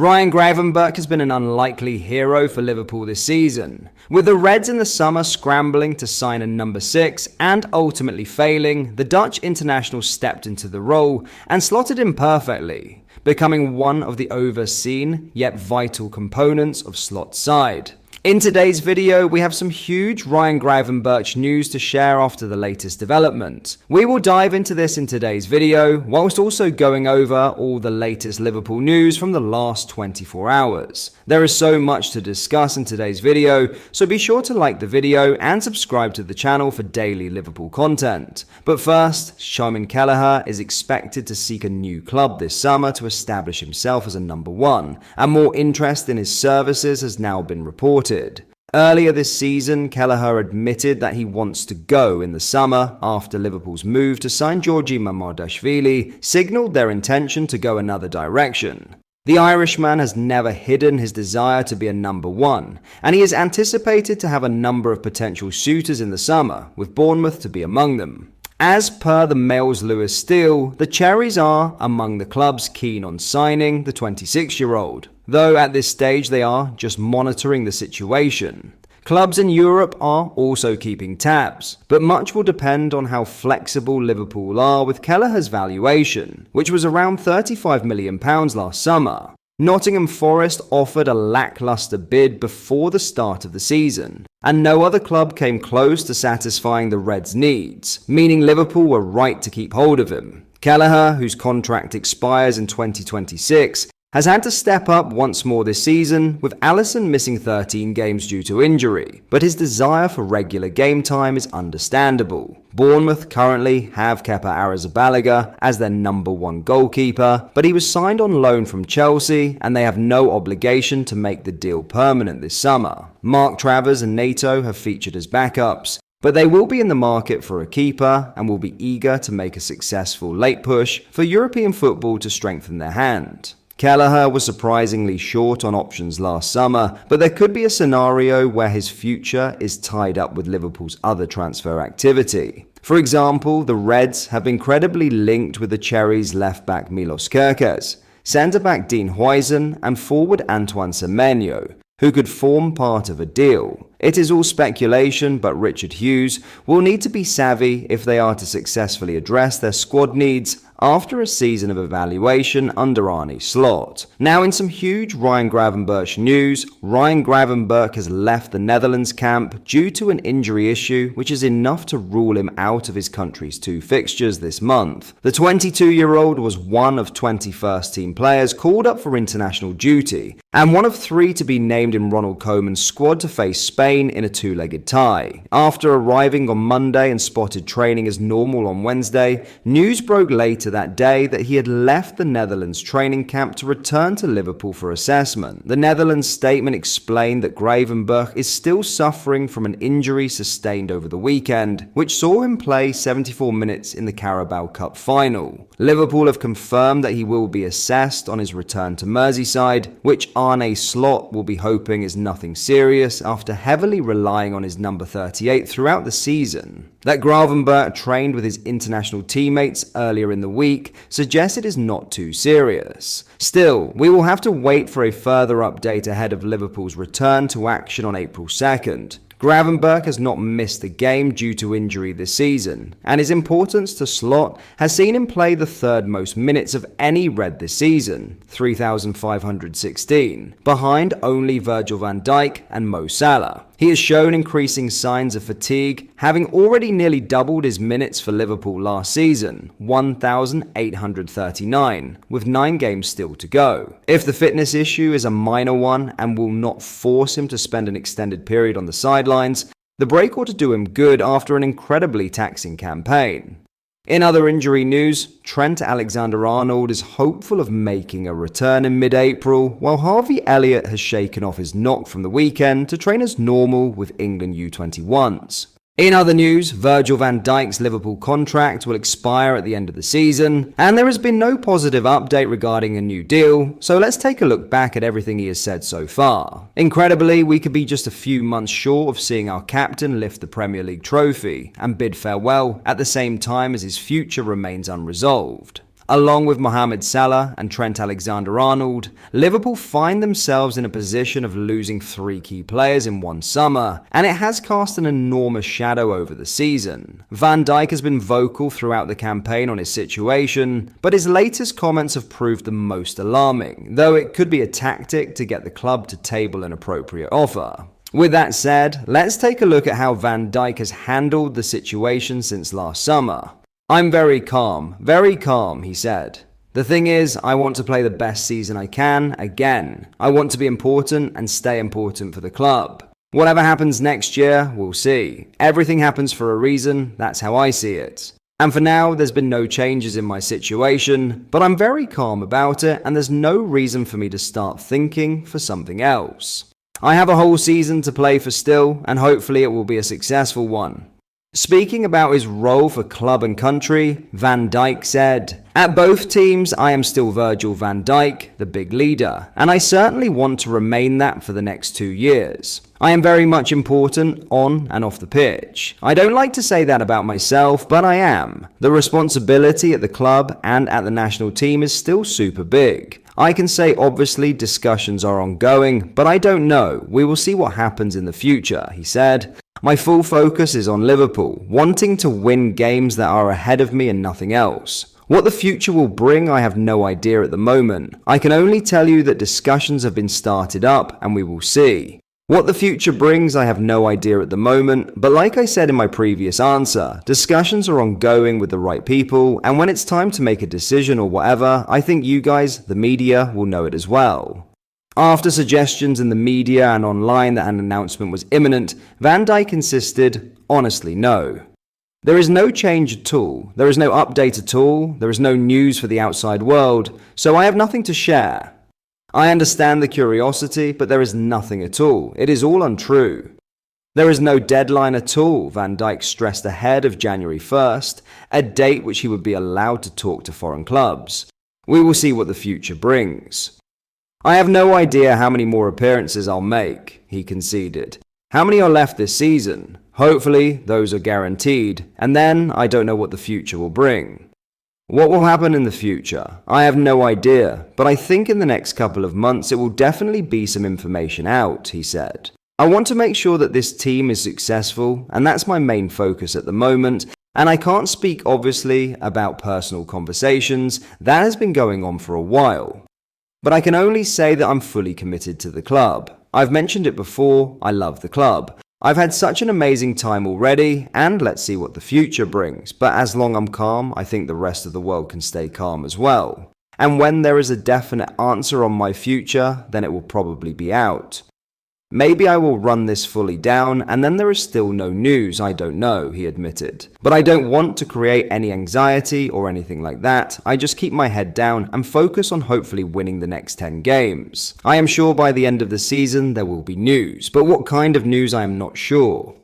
Ryan Gravenberch has been an unlikely hero for Liverpool this season. With the Reds in the summer scrambling to sign a number 6 and ultimately failing, the Dutch international stepped into the role and slotted in perfectly, becoming one of the overseen yet vital components of Slot's side. In today's video, we have some huge Ryan Gravenberch news to share after the latest development. We will dive into this in today's video, whilst also going over all the latest Liverpool news from the last 24 hours. There is so much to discuss in today's video, so be sure to like the video and subscribe to the channel for daily Liverpool content. But first, Kelleher is expected to seek a new club this summer to establish himself as a number 1, and more interest in his services has now been reported. Earlier this season, Kelleher admitted that he wants to go in the summer after Liverpool's move to sign Jurgen signalled their intention to go another direction. The Irishman has never hidden his desire to be a number 1, and he is anticipated to have a number of potential suitors in the summer, with Bournemouth to be among them. As per the Mail's Lewis Steele, the Cherries are among the clubs keen on signing the 26-year-old, though at this stage they are just monitoring the situation. Clubs in Europe are also keeping tabs, but much will depend on how flexible Liverpool are with Kelleher's valuation, which was around £35 million last summer. Nottingham Forest offered a lackluster bid before the start of the season, and no other club came close to satisfying the Reds' needs, meaning Liverpool were right to keep hold of him. Kelleher, whose contract expires in 2026, has had to step up once more this season, with Alisson missing 13 games due to injury, but his desire for regular game time is understandable. Bournemouth currently have Kepa Arrizabalaga as their number 1 goalkeeper, but he was signed on loan from Chelsea and they have no obligation to make the deal permanent this summer. Mark Travers and Nato have featured as backups, but they will be in the market for a keeper and will be eager to make a successful late push for European football to strengthen their hand. Kelleher was surprisingly short on options last summer, but there could be a scenario where his future is tied up with Liverpool's other transfer activity. For example, the Reds have been credibly linked with the Cherries left-back Milos Kerkez, centre-back Dean Huijsen and forward Antoine Semenyo, who could form part of a deal. It is all speculation, but Richard Hughes will need to be savvy if they are to successfully address their squad needs after a season of evaluation under Arne Slot. Now in some huge Ryan Gravenberch news, Ryan Gravenberch has left the Netherlands camp due to an injury issue which is enough to rule him out of his country's 2 fixtures this month. The 22-year-old was one of 20 first-team players called up for international duty, and one of 3 to be named in Ronald Koeman's squad to face Spain in a 2-legged tie. After arriving on Monday and spotted training as normal on Wednesday, news broke later that day that he had left the Netherlands training camp to return to Liverpool for assessment. The Netherlands statement explained that Gravenberch is still suffering from an injury sustained over the weekend, which saw him play 74 minutes in the Carabao Cup final. Liverpool have confirmed that he will be assessed on his return to Merseyside, which Arne Slot will be hoping is nothing serious after heavily relying on his number 38 throughout the season. That Gravenberch trained with his international teammates earlier in the week suggests it is not too serious. Still, we will have to wait for a further update ahead of Liverpool's return to action on April 2nd. Gravenberch has not missed a game due to injury this season, and his importance to Slot has seen him play the 3rd most minutes of any Red this season, 3,516, behind only Virgil van Dijk and Mo Salah. He has shown increasing signs of fatigue, having already nearly doubled his minutes for Liverpool last season, 1,839, with 9 games still to go. If the fitness issue is a minor one and will not force him to spend an extended period on the sidelines, the break ought to do him good after an incredibly taxing campaign. In other injury news, Trent Alexander-Arnold is hopeful of making a return in mid-April, while Harvey Elliott has shaken off his knock from the weekend to train as normal with England U21s. In other news, Virgil van Dijk's Liverpool contract will expire at the end of the season, and there has been no positive update regarding a new deal, so let's take a look back at everything he has said so far. Incredibly, we could be just a few months short of seeing our captain lift the Premier League trophy and bid farewell at the same time as his future remains unresolved. Along with Mohamed Salah and Trent Alexander-Arnold, Liverpool find themselves in a position of losing 3 key players in one summer, and it has cast an enormous shadow over the season. Van Dijk has been vocal throughout the campaign on his situation, but his latest comments have proved the most alarming, though it could be a tactic to get the club to table an appropriate offer. With that said, let's take a look at how Van Dijk has handled the situation since last summer. "I'm very calm, he said. "The thing is, I want to play the best season I can, again. I want to be important and stay important for the club. Whatever happens next year, we'll see. Everything happens for a reason, that's how I see it. And for now, there's been no changes in my situation, but I'm very calm about it and there's no reason for me to start thinking for something else. I have a whole season to play for still, and hopefully it will be a successful one." Speaking about his role for club and country, Van Dijk said, "At both teams, I am still Virgil van Dijk, the big leader, and I certainly want to remain that for the next 2 years. I am very much important on and off the pitch. I don't like to say that about myself, but I am. The responsibility at the club and at the national team is still super big. I can say obviously discussions are ongoing, but I don't know. We will see what happens in the future," he said. "My full focus is on Liverpool, wanting to win games that are ahead of me and nothing else. What the future will bring, I have no idea at the moment. I can only tell you that discussions have been started up and we will see. What the future brings, I have no idea at the moment, but like I said in my previous answer, discussions are ongoing with the right people, and when it's time to make a decision or whatever, I think you guys, the media, will know it as well." After suggestions in the media and online that an announcement was imminent, Van Dijk insisted, "Honestly, no. There is no change at all. There is no update at all. There is no news for the outside world, so I have nothing to share. I understand the curiosity, but there is nothing at all. It is all untrue. There is no deadline at all," Van Dijk stressed ahead of January 1st, a date which he would be allowed to talk to foreign clubs. "We will see what the future brings. I have no idea how many more appearances I'll make," he conceded. "How many are left this season? Hopefully, those are guaranteed, and then I don't know what the future will bring. What will happen in the future? I have no idea, but I think in the next couple of months it will definitely be some information out," he said. "I want to make sure that this team is successful, and that's my main focus at the moment, and I can't speak obviously about personal conversations. That has been going on for a while. But I can only say that I'm fully committed to the club. I've mentioned it before, I love the club. I've had such an amazing time already, and let's see what the future brings. But as long as I'm calm, I think the rest of the world can stay calm as well. And when there is a definite answer on my future, then it will probably be out. Maybe I will run this fully down, and then there is still no news, I don't know," he admitted. "But I don't want to create any anxiety or anything like that. I just keep my head down and focus on hopefully winning the next 10 games. I am sure by the end of the season there will be news, but what kind of news I am not sure.